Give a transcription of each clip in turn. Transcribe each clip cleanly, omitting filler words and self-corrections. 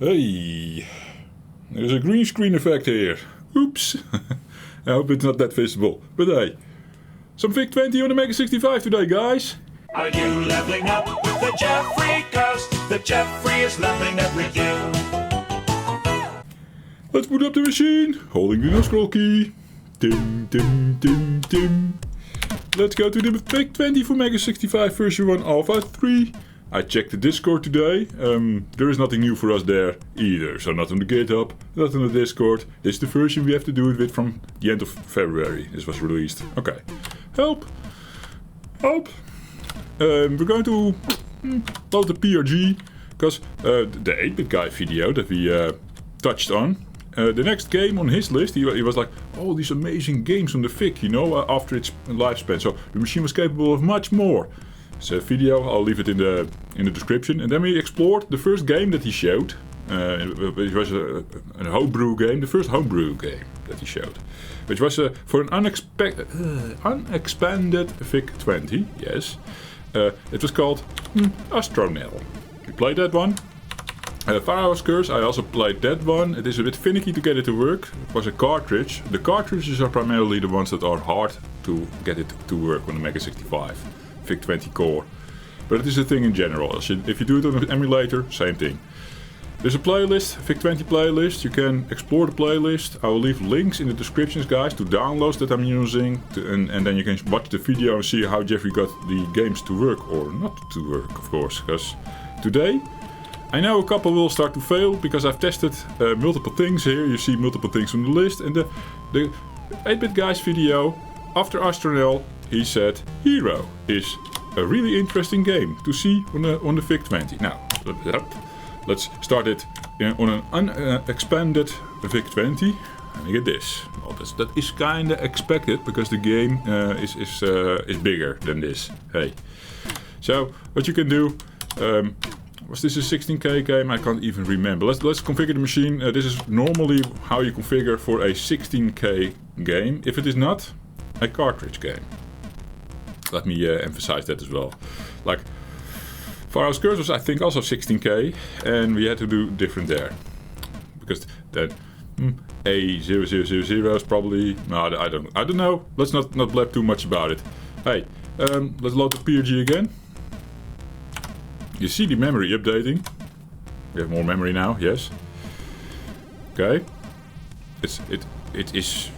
Hey, there's a green screen effect here. Oops. I hope it's not that visible. But hey, some VIC20 on the Mega 65 today, guys. Are you leveling up with the Jeffrey Ghost? The Jeffrey is leveling up with you. Let's boot up the machine, holding the no scroll key. Ding, ding, ding, ding. Let's go to the VIC20 for Mega 65 version 1 Alpha 3. I checked the Discord today. There is nothing new for us there either. So not on the GitHub, not on the Discord. This is the version we have to do it with from the end of February. This was released. Okay. Help! Help! We're going to load the PRG. Because the 8-bit guy video that we touched on. The next game on his list, he was like, oh, these amazing games on the VIC, you know, after its lifespan. So the machine was capable of much more. It's a video, I'll leave it in the description. And then we explored the first game that he showed. It was a homebrew game, the first homebrew game that he showed. Which was for an unexpanded VIC20, yes. It was called H.E.R.O. We played that one. Fargoal's Curse, I also played that one. It is a bit finicky to get it to work. It was a cartridge. The cartridges are primarily the ones that are hard to get it to work on the Mega 65. VIC20 core. But it is a thing in general. If you do it on an emulator, same thing. There's a playlist, VIC20 playlist. You can explore the playlist. I will leave links in the descriptions, guys, to downloads that I'm using. And then you can watch the video and see how Jeffrey got the games to work or not to work, of course. Because today, I know a couple will start to fail because I've tested multiple things here. You see multiple things on the list. And the 8-bit guy's video, after H.E.R.O, he said H.E.R.O is a really interesting game to see on the VIC20. Now, let's start it on an unexpanded VIC20. And you get this. Well, that is kind of expected because the game is bigger than this. Hey. So, what you can do... was this a 16K game? I can't even remember. Let's configure the machine. This is normally how you configure for a 16K game. If it is not, a cartridge game. Let me emphasize that as well. Like, Fargoal's Curse was I think also 16K, and we had to do different there. Because that A0000 is probably... No, I don't know. Let's not blab too much about it. Hey, let's load the PRG again. You see the memory updating. We have more memory now, yes. Okay. It is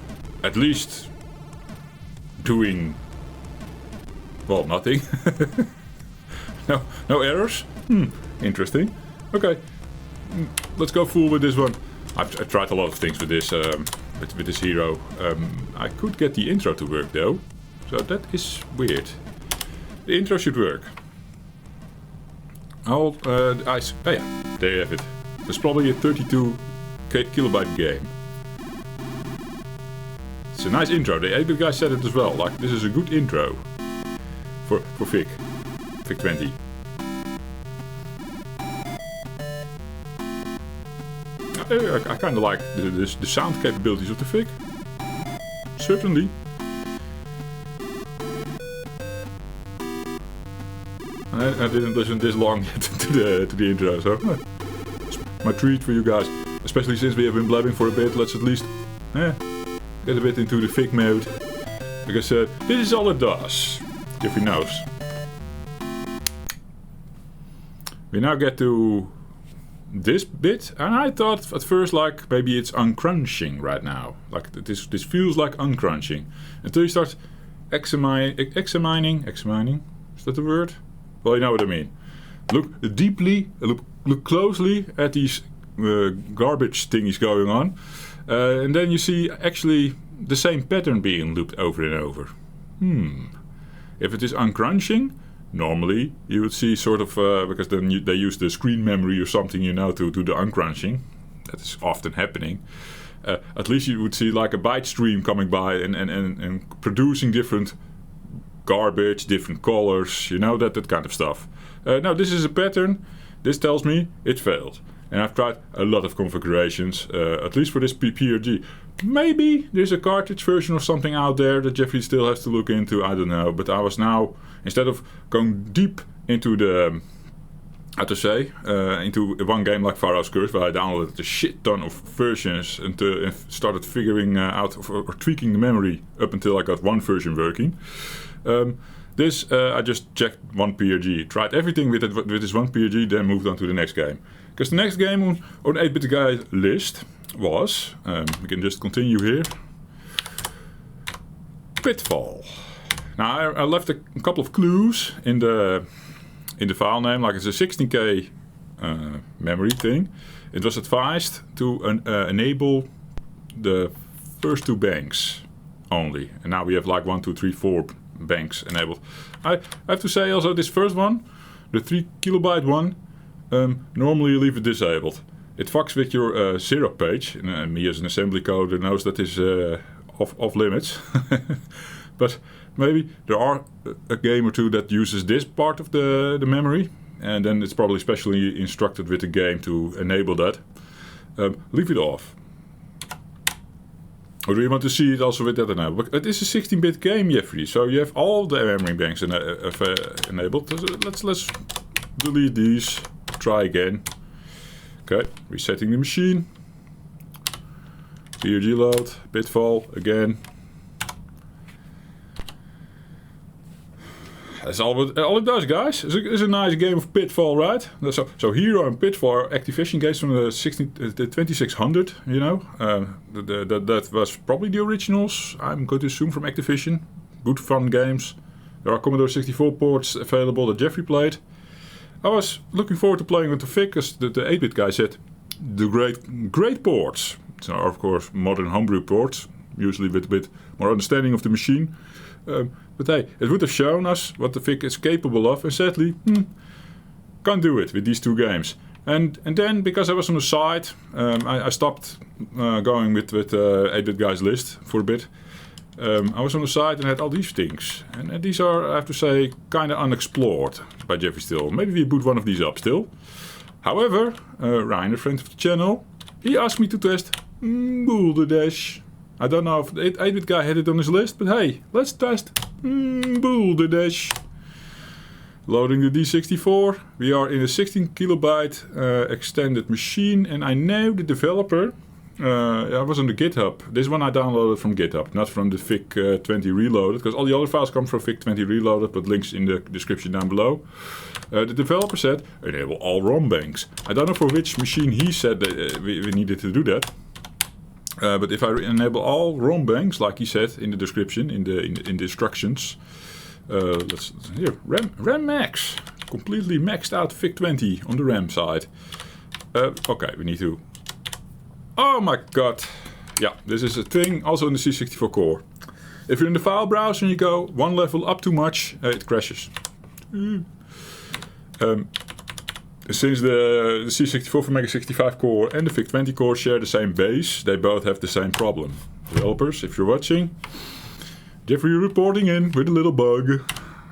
at least doing, well, nothing. no errors. Interesting. Okay. Let's go full with this one. I've tried a lot of things with this with this H.E.R.O. I could get the intro to work though. So that is weird. The intro should work. Oh yeah, there you have it. It's probably a 32 kilobyte game. It's a nice intro. The 8-bit guy said it as well. Like, this is a good intro for VIC20. I kind of like the sound capabilities of the VIC. Certainly. I didn't listen this long yet to the intro, so it's my treat for you guys. Especially since we have been blabbing for a bit, let's at least get a bit into the VIC mode. Because this is all it does. Jeffrey knows. We now get to this bit, and I thought at first like maybe it's uncrunching right now. Like this feels like uncrunching. Until you start examining. Is that the word? Well, you know what I mean. Look deeply, look closely at these garbage thingies going on. And then you see actually the same pattern being looped over and over. If it is uncrunching, normally you would see sort of, because then they use the screen memory or something, you know, to do the uncrunching. That is often happening. At least you would see like a byte stream coming by and producing different garbage, different colors, you know, that kind of stuff. Now this is a pattern. This tells me it failed. And I've tried a lot of configurations, at least for this PRG. Maybe there's a cartridge version of something out there that Jeffrey still has to look into, I don't know. But I was now, instead of going deep into the how to say, into one game like Pharaoh's Curse, where I downloaded a shit ton of versions and started figuring out or tweaking the memory up until I got one version working. I just checked one PRG, tried everything with this one PRG, then moved on to the next game. Because the next game on 8-bit guy list was, we can just continue here, Pitfall. Now I left a couple of clues in the file name, like it's a 16K memory thing. It was advised to enable the first 2 banks only, and now we have like 1, 2, 3, 4 banks enabled. I have to say also this first one, the 3 kilobyte one, normally you leave it disabled. It fucks with your syrup page, and me as an assembly coder knows that is off limits. But maybe there are a game or two that uses this part of the memory, and then it's probably specially instructed with the game to enable that. Leave it off. Or do you want to see it also with that enabled? It is a 16-bit game, Jeffrey, so you have all the memory banks enabled. Let's delete these, try again. Okay, resetting the machine. PRG load, Pitfall again. That's all it does, guys. It's a nice game of Pitfall, right? So H.E.R.O and Pitfall are Activision games from the 2600, you know. That was probably the originals, I'm going to assume, from Activision. Good fun games. There are Commodore 64 ports available that Jeffrey played. I was looking forward to playing with the VIC, because the 8-bit guy said the great ports. So of course modern homebrew ports, usually with a bit more understanding of the machine. But hey, it would have shown us what the VIC is capable of, and sadly, can't do it with these 2 games. And then, because I was on the side, I stopped going with 8-bit guy's list for a bit. I was on the side and had all these things. And these are, I have to say, kind of unexplored by Jeffrey still. Maybe we put one of these up still. However, Ryan, a friend of the channel, he asked me to test Boulder Dash. I don't know if the 8-bit guy had it on his list, but hey, let's test Boulder Dash. Loading the D64. We are in a 16 kilobyte extended machine, and I know the developer. I was on the GitHub. This one I downloaded from GitHub, not from the VIC20 Reloaded, because all the other files come from VIC20 Reloaded, but links in the description down below. The developer said enable all ROM banks. I don't know for which machine he said that we needed to do that. But if I enable all ROM banks, like he said in the description, in the instructions, let's here RAM max, completely maxed out VIC20 on the RAM side. Okay, we need to. Oh my god! Yeah, this is a thing also in the C64 core. If you're in the file browser and you go one level up too much, it crashes. Since the C64 for Mega 65 core and the VIC20 core share the same base, they both have the same problem. Developers, if you're watching, Jeffrey reporting in with a little bug.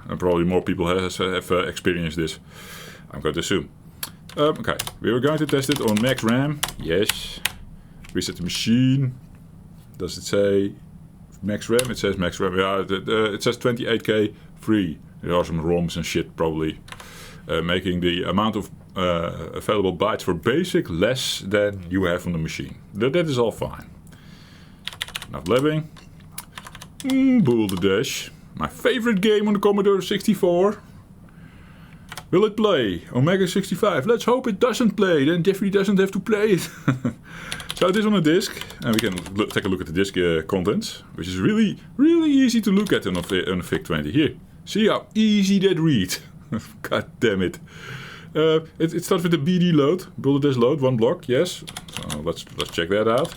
And probably more people have experienced this, I'm going to assume. Okay, we were going to test it on max RAM. Yes. Reset the machine. Does it say max RAM? It says max RAM. Yeah, it says 28K free. There are some ROMs and shit probably. Making the amount of available bytes for basic less than you have on the machine. That is all fine. Not living. Boulder Dash. My favorite game on the Commodore 64. Will it play on Mega 65? Let's hope it doesn't play, then Jeffrey doesn't have to play it. So it is on a disc, and we can take a look at the disc contents, which is really, really easy to look at on a VIC20. Here, see how easy that reads. God damn it. It starts with the BD load, Boulder Dash load, 1 block, yes. So let's check that out.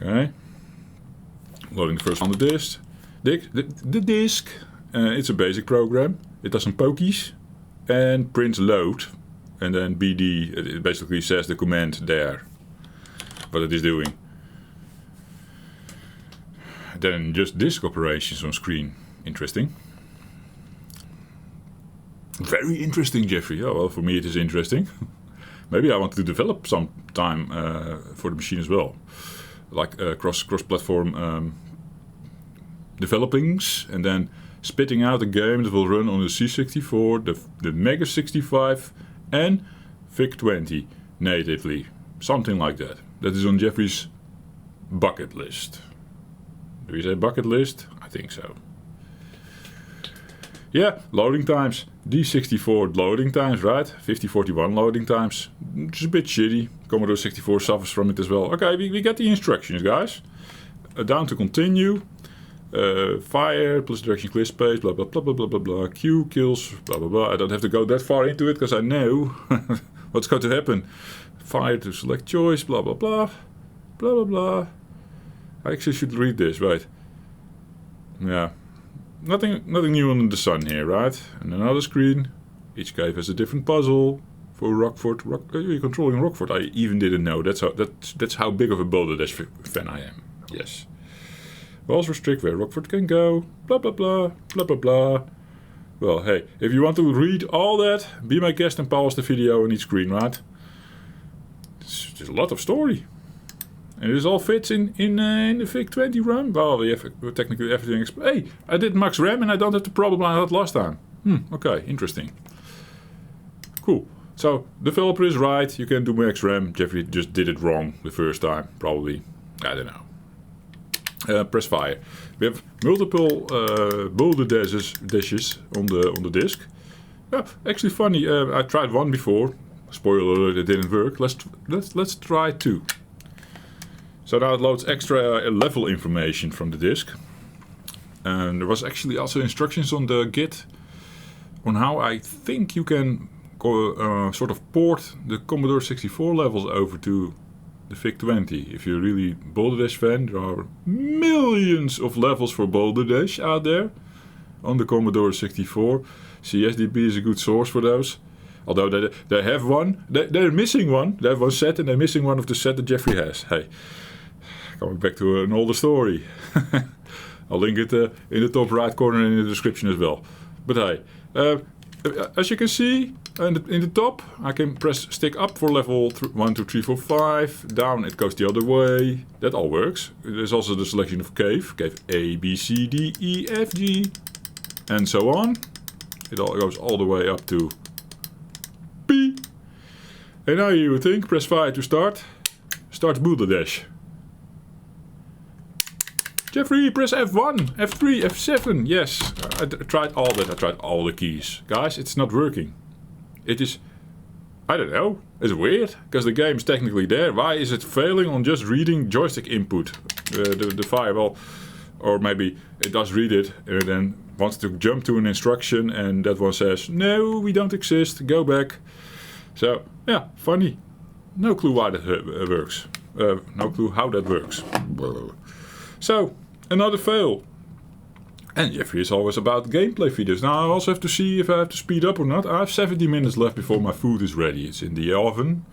Okay. Loading the first on the disc. The disc, it's a basic program. It does some pokies and prints load. And then BD, it basically says the command there. What it is doing. Then just disk operations on screen. Interesting. Very interesting, Jeffrey. Oh, well, for me it is interesting. Maybe I want to develop some time for the machine as well. Like cross-platform developings, and then spitting out a game that will run on the C64, the Mega 65 and VIC20 natively. Something like that. That is on Jeffrey's bucket list. Do you say bucket list? I think so. Yeah, loading times. D64 loading times, right? 5041 loading times. It's a bit shitty. Commodore 64 suffers from it as well. Okay, we get the instructions, guys. Down to continue. Fire, plus direction, clear space, blah, blah, blah, blah, blah, blah, blah. Q, kills, blah, blah, blah. I don't have to go that far into it because I know what's going to happen. Fire to select choice, blah, blah, blah. Blah, blah, blah. I actually should read this, right? Yeah. Nothing new under the sun here, right? And another screen. Each cave has a different puzzle. For Rockford, you're controlling Rockford. I even didn't know. That's how big of a Boulder Dash fan I am. Yes. Walls restrict where Rockford can go. Blah blah blah. Blah blah blah. Well, hey, if you want to read all that, be my guest and pause the video on each screen, right? There's a lot of story. And this all fits in the VIC20 RAM. Well, we have technically everything. Hey, I did max RAM and I don't have the problem I had last time. Okay, interesting. Cool. So, the developer is right. You can do max RAM. Jeffrey just did it wrong the first time, probably. I don't know. Press fire. We have multiple Boulder dashes on the disk. Yeah, actually funny. I tried one before. Spoiler alert, it didn't work. Let's try two. So now it loads extra level information from the disk. And there was actually also instructions on the Git on how I think you can sort of port the Commodore 64 levels over to the VIC20. If you're really Boulder Dash fan, there are millions of levels for Boulder Dash out there on the Commodore 64. CSDB is a good source for those. Although they have one, they're missing one. They have one set and they're missing one of the set that Jeffrey has. Hey. Coming back to an older story. I'll link it in the top right corner in the description as well. But hey, as you can see in the top, I can press stick up for level 1, 2, 3, 4, 5. Down it goes the other way. That all works. There's also the selection of cave A, B, C, D, E, F, G, and so on. It all goes all the way up to P. And now you would think, press fire to start. Start Boulder Dash. Jeffrey, press F1, F3, F7. Yes, I tried all that. I tried all the keys. Guys, it's not working. It is, I don't know. It's weird, because the game's technically there. Why is it failing on just reading joystick input? The firewall. Or maybe it does read it and then wants to jump to an instruction and that one says, no, we don't exist, go back. So, yeah, funny. No clue why that works. No clue how that works. So, another fail. And Jeffrey is always about gameplay videos. Now I also have to see if I have to speed up or not. I have 70 minutes left before my food is ready. It's in the oven.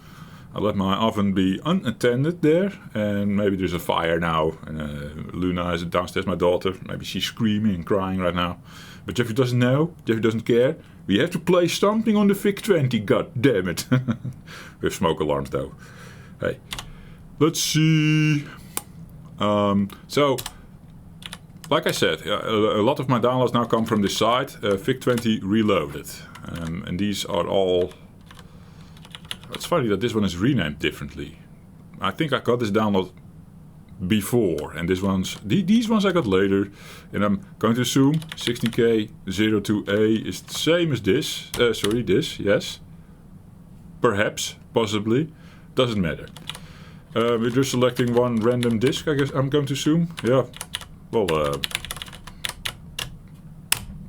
I let my oven be unattended there. And maybe there's a fire now. And Luna is downstairs, my daughter. Maybe she's screaming and crying right now. But Jeffrey doesn't know. Jeffrey doesn't care. We have to play something on the VIC20. God damn it. We have smoke alarms though. Hey. Let's see. So, like I said, a lot of my downloads now come from this site, VIC20 Reloaded. And these are all... It's funny that this one is renamed differently. I think I got this download before, and these ones I got later. And I'm going to assume 16K02A is the same as this. This, yes. Perhaps, possibly. Doesn't matter. We're just selecting one random disk, I guess I'm going to assume. Yeah. Well,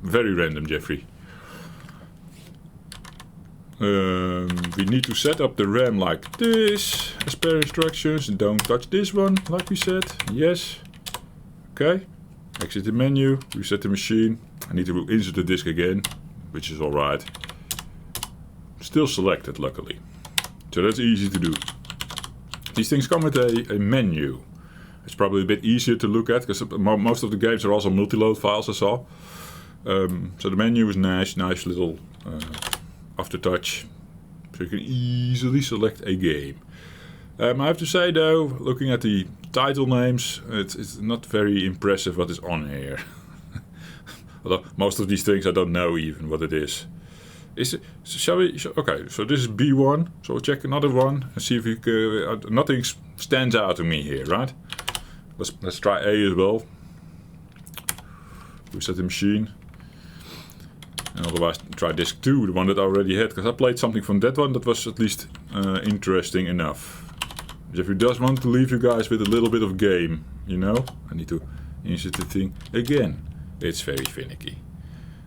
very random, Jeffrey. We need to set up the RAM like this. As per instructions, don't touch this one, like we said. Yes. Okay. Exit the menu, reset the machine. I need to insert the disk again, which is alright. Still selected, luckily. So that's easy to do. These things come with a menu. It's probably a bit easier to look at, because most of the games are also multi-load files, I saw. So the menu is nice little aftertouch. So you can easily select a game. I have to say though, looking at the title names, it's not very impressive what is on here. Although most of these things I don't know even what it is. Shall we? Okay, so this is B1. So we'll check another one and see if we nothing stands out to me here, right? Let's try A as well. Reset the machine. And otherwise try disc 2, the one that I already had, because I played something from that one that was at least interesting enough. Jeffrey does want to leave you guys with a little bit of game, you know? I need to insert the thing again. It's very finicky.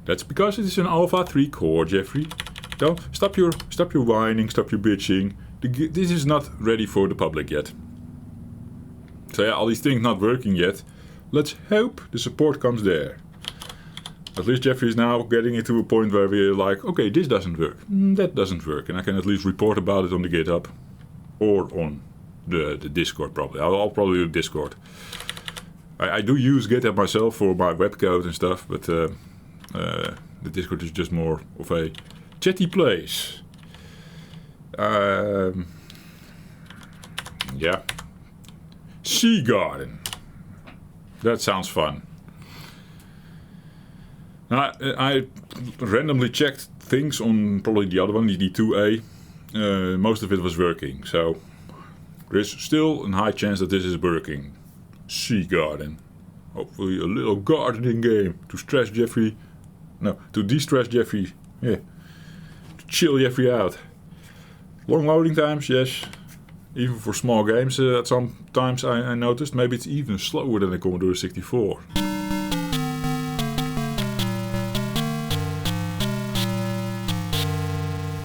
That's because it is an Alpha 3 core, Jeffrey. Don't stop your whining, stop your bitching. This is not ready for the public yet. So yeah, all these things not working yet. Let's hope the support comes there. At least Jeffrey is now getting it to a point where we're like, okay, this doesn't work, that doesn't work, and I can at least report about it on the GitHub or on the Discord probably. I'll probably do Discord. I do use GitHub myself for my web code and stuff, but the Discord is just more of a chatty place. Yeah. Sea Garden. That sounds fun. Now, I randomly checked things on probably the other one, the D2A. Most of it was working, so there's still a high chance that this is working. Sea Garden. Hopefully a little gardening game to stress Jeffrey. No, to de-stress Jeffrey. Yeah. To chill Jeffrey out. Long loading times, yes. Even for small games at some times I noticed. Maybe it's even slower than the Commodore 64.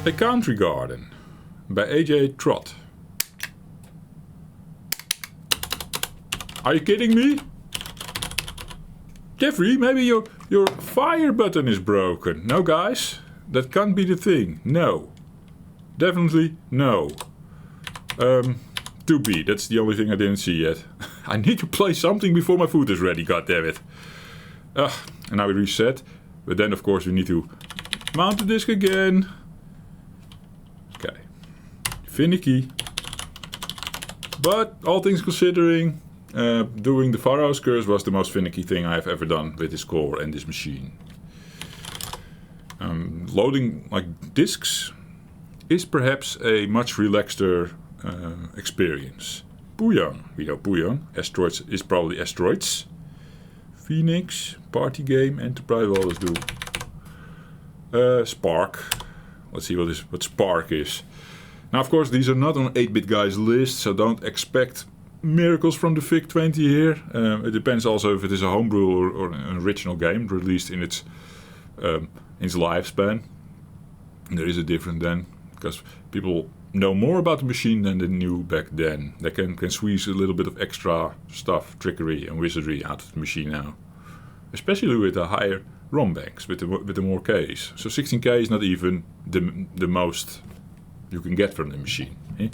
A Country Garden by H.E.R.O. Are you kidding me? Jeffrey, maybe your fire button is broken. No, guys, that can't be the thing. No. Definitely no. To be. That's the only thing I didn't see yet. I need to play something before my food is ready, goddammit. And now we reset. But then, of course, we need to mount the disk again. Okay. Finicky. But, all things considering, doing the Fargoal curse was the most finicky thing I've ever done with this core and this machine. Loading, like, disks is perhaps a much relaxeder experience. Bouillon. We know Bouillon. Asteroids is probably Asteroids. Phoenix. Party game. Enterprise. Well, let's do Spark. Let's see what Spark is. Now, of course, these are not on 8-bit guys list, so don't expect miracles from the VIC20 here. It depends also if it is a homebrew or an original game released in its lifespan. And there is a difference then, because people know more about the machine than they knew back then. They can squeeze a little bit of extra stuff, trickery and wizardry out of the machine now. Especially with the higher ROM banks, with the more Ks. So 16K is not even the most you can get from the machine. Eh?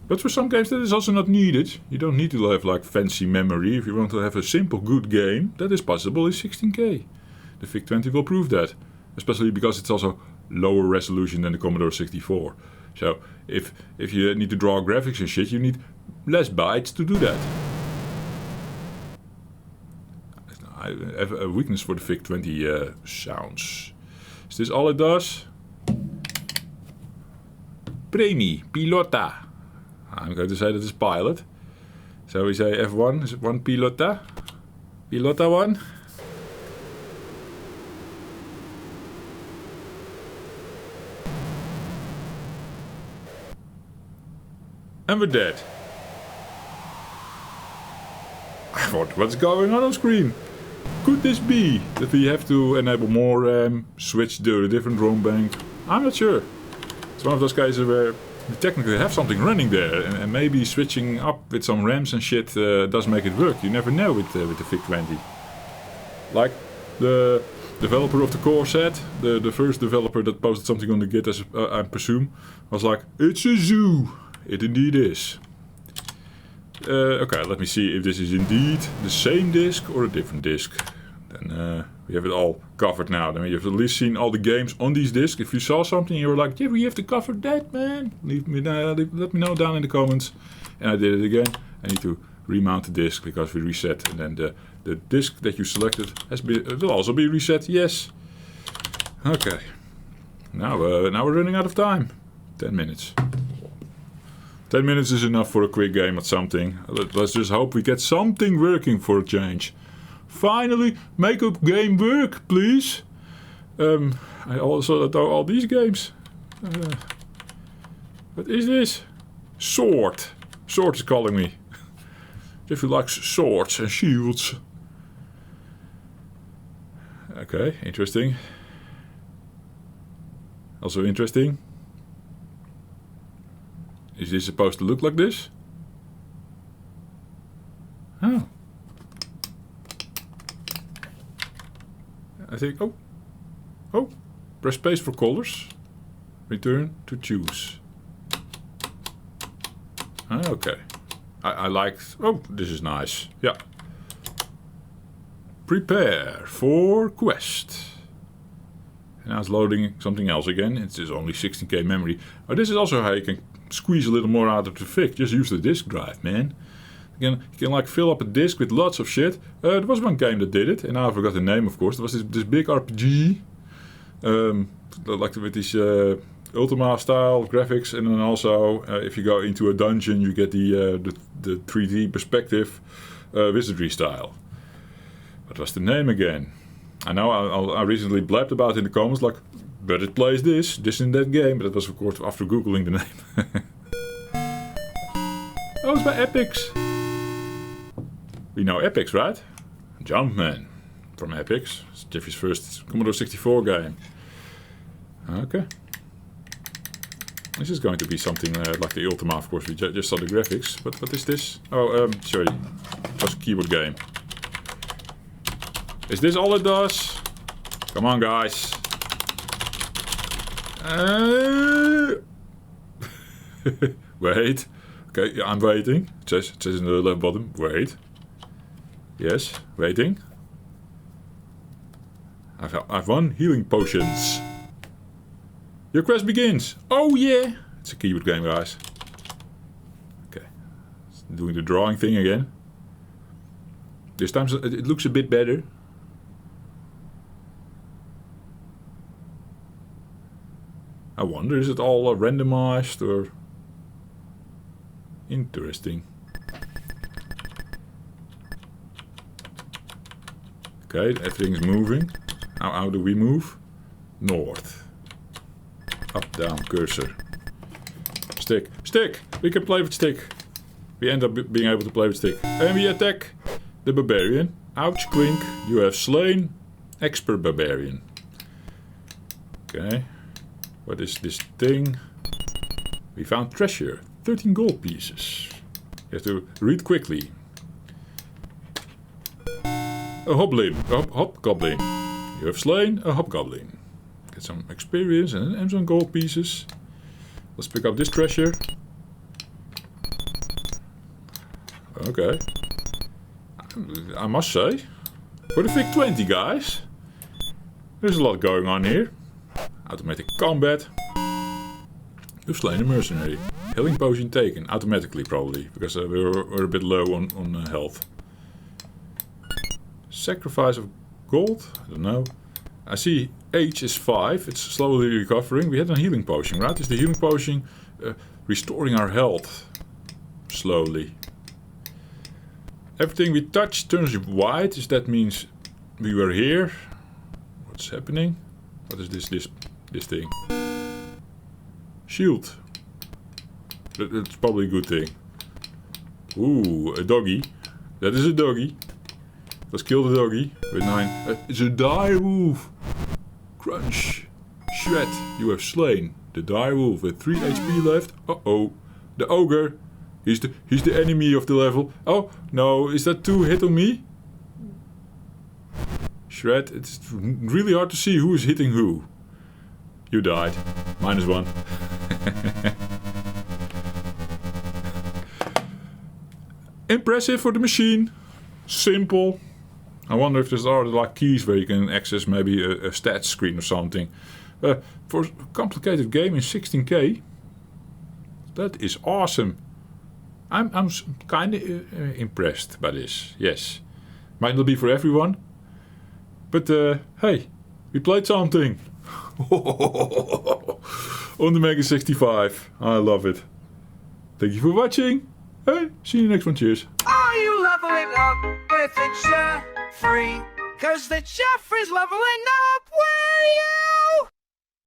But for some games that is also not needed. You don't need to have like fancy memory. If you want to have a simple good game, that is possible in 16K. The VIC20 will prove that. Especially because it's also lower resolution than the Commodore 64. So if you need to draw graphics and shit, you need less bytes to do that. I have a weakness for the VIC20 sounds. Is this all it does? Premi, pilota. I'm going to say that it's pilot. So we say F1, is it one pilota? Pilota 1? And we're dead. What's going on screen? Could this be that we have to enable more RAM, switch to a different ROM bank? I'm not sure. It's one of those cases where we technically have something running there, and maybe switching up with some RAMs and shit does make it work. You never know with the VIC20. Like the developer of the core said, the first developer that posted something on the Git, as I presume, was like, it's a zoo. It indeed is. Okay, let me see if this is indeed the same disk or a different disk. Then we have it all covered now. Then you've at least seen all the games on these disks. If you saw something and you were like, yeah, we have to cover that, man. Let me know down in the comments. And I did it again. I need to remount the disk because we reset, and then the disk that you selected will also be reset. Yes. Okay. Now we're running out of time. 10 minutes. 10 minutes is enough for a quick game at something. Let's just hope we get something working for a change. Finally, make a game work, please. I also know all these games. What is this? Sword. Sword is calling me. If you like swords and shields. Okay, interesting. Also interesting. Is this supposed to look like this? Oh. I think... Oh. Press space for colors. Return to choose. Okay. I like... Oh, this is nice. Yeah. Prepare for quest. And now it's loading something else again. It's just only 16K memory. Oh, this is also how you can squeeze a little more out of the VIC. Just use the disk drive, man. You can like fill up a disk with lots of shit. There was one game that did it, and now I forgot the name, of course. There was this big RPG, like with these Ultima style graphics, and then also if you go into a dungeon, you get the 3D perspective wizardry style. What was the name again? I know I recently blabbed about it in the comments, like, but it plays this in that game, but it was of course after googling the name. Oh, it's by Epix. We know Epix, right? Jumpman from Epix. It's Jeffrey's first Commodore 64 game. Okay. This is going to be something like the Ultima, of course. We just saw the graphics. But what is this? Oh, sorry. It was a keyboard game. Is this all it does? Come on, guys. Wait. Okay, I'm waiting. It says in the left bottom. Wait. Yes, waiting. I've won healing potions. Your quest begins. Oh yeah. It's a keyboard game, guys. Okay. It's doing the drawing thing again. This time it looks a bit better. I wonder, is it all randomized or... Interesting. Okay, everything's moving. How do we move? North. Up, down, cursor. Stick. Stick! We can play with stick. We end up being able to play with stick. And we attack the barbarian. Ouch, clink. You have slain expert barbarian. Okay. What is this thing? We found treasure. 13 gold pieces. You have to read quickly. A hobgoblin. You have slain a hobgoblin. Get some experience and some gold pieces. Let's pick up this treasure. Okay. I must say, for the VIC20 guys, there's a lot going on here. Automatic combat. You've slain a mercenary. Healing potion taken. Automatically probably, because we're a bit low on health. Sacrifice of gold? I don't know. I see H is 5. It's slowly recovering. We had a healing potion, right? Is the healing potion restoring our health? Slowly. Everything we touch turns white. That means we were here. What's happening? What is this thing? Shield. That's probably a good thing. Ooh, a doggy. That is a doggy. Let's kill the doggy with 9. It's a dire wolf. Crunch. Shred. You have slain the dire wolf with 3 HP left. Uh-oh. The ogre. He's the enemy of the level. Oh, no. Is that 2 hit on me? Shred. It's really hard to see who is hitting who. You died. -1. Impressive for the machine. Simple. I wonder if there's other like keys where you can access maybe a stats screen or something. For a complicated game in 16K, that is awesome. I'm kind of impressed by this. Yes, might not be for everyone, but hey, we played something on the Mega 65. I love it. Thank you for watching. Hey, see you next one. Cheers. Are you leveling up with the Jeffrey? 'Cause the Jeffrey's leveling up where you